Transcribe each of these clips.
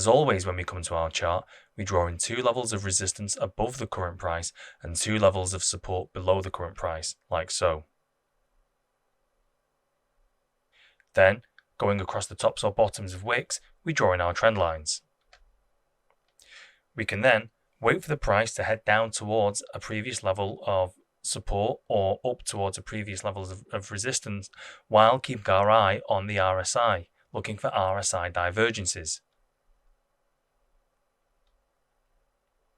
As always, when we come to our chart, we draw in 2 levels of resistance above the current price and 2 levels of support below the current price, like so. Then, going across the tops or bottoms of wicks, we draw in our trend lines. We can then wait for the price to head down towards a previous level of support or up towards a previous level of resistance while keeping our eye on the RSI, looking for RSI divergences.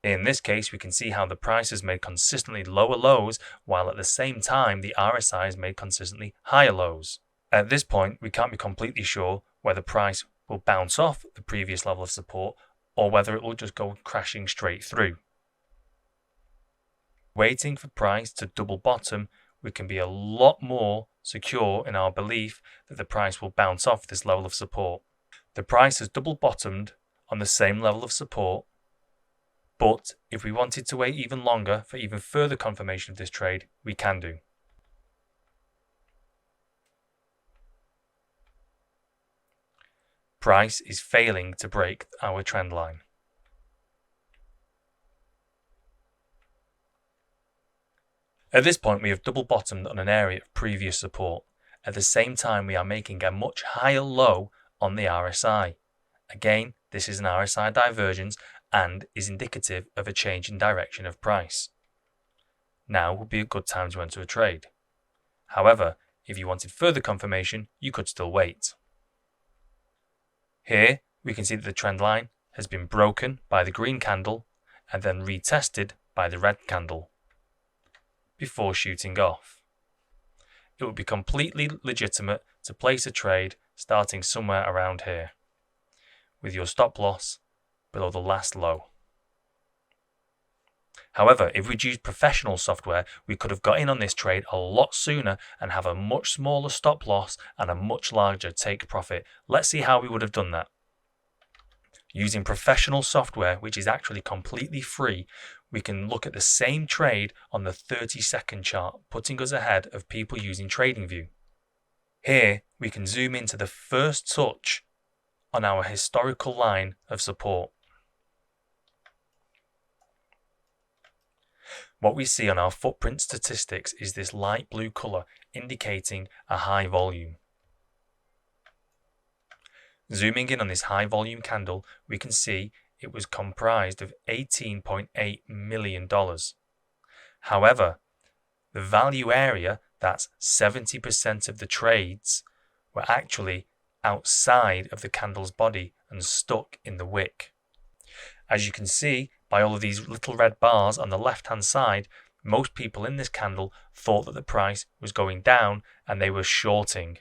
In this case, we can see how the price has made consistently lower lows, while at the same time the RSI has made consistently higher lows. At this point, we can't be completely sure whether price will bounce off the previous level of support or whether it will just go crashing straight through. Waiting for price to double bottom, we can be a lot more secure in our belief that the price will bounce off this level of support. The price has double bottomed on the same level of support, but if we wanted to wait even longer for even further confirmation of this trade, we can do. Price is failing to break our trend line. At this point, we have double bottomed on an area of previous support. At the same time, we are making a much higher low on the RSI. Again, this is an RSI divergence and is indicative of a change in direction of price. Now would be a good time to enter a trade. However, if you wanted further confirmation, you could still wait. Here, we can see that the trend line has been broken by the green candle and then retested by the red candle before shooting off. It would be completely legitimate to place a trade starting somewhere around here, with your stop loss below the last low. However, if we'd used professional software, we could have got in on this trade a lot sooner and have a much smaller stop loss and a much larger take profit. Let's see how we would have done that. Using professional software, which is actually completely free, we can look at the same trade on the 30-second chart, putting us ahead of people using TradingView. Here, we can zoom into the first touch on our historical line of support. What we see on our footprint statistics is this light blue color indicating a high volume. Zooming in on this high volume candle, we can see it was comprised of $18.8 million. However, the value area, that's 70% of the trades, were actually outside of the candle's body and stuck in the wick. As you can see by all of these little red bars on the left hand side, most people in this candle thought that the price was going down and they were shorting.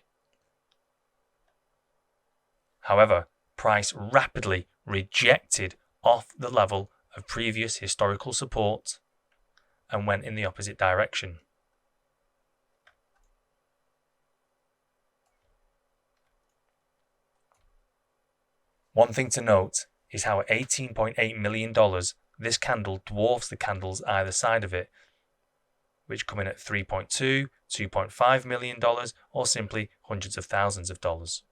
However, price rapidly rejected off the level of previous historical support and went in the opposite direction. One thing to note is how at $18.8 million, this candle dwarfs the candles either side of it, which come in at $3.2, $2.5 million, or simply hundreds of thousands of dollars.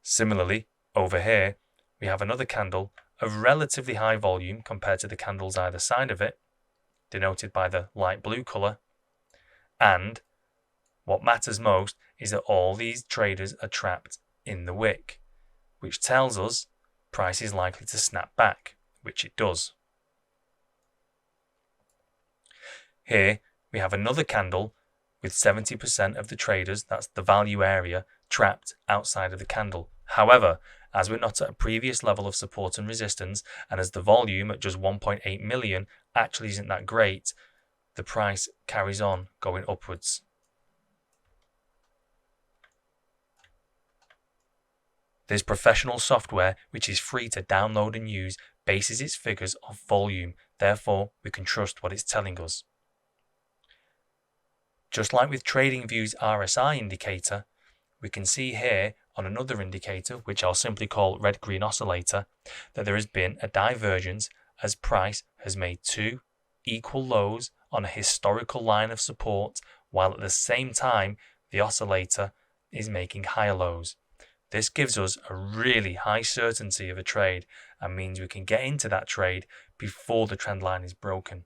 Similarly, over here, we have another candle of relatively high volume compared to the candles either side of it, denoted by the light blue color, and what matters most is that all these traders are trapped in the wick, which tells us price is likely to snap back, which it does. Here we have another candle with 70% of the traders, that's the value area, trapped outside of the candle. However, as we're not at a previous level of support and resistance, and as the volume at just 1.8 million actually isn't that great, the price carries on going upwards. This professional software, which is free to download and use, bases its figures off volume. Therefore, we can trust what it's telling us. Just like with TradingView's RSI indicator, we can see here on another indicator, which I'll simply call red-green oscillator, that there has been a divergence as price has made two equal lows on a historical line of support, while at the same time the oscillator is making higher lows. This gives us a really high certainty of a trade and means we can get into that trade before the trend line is broken.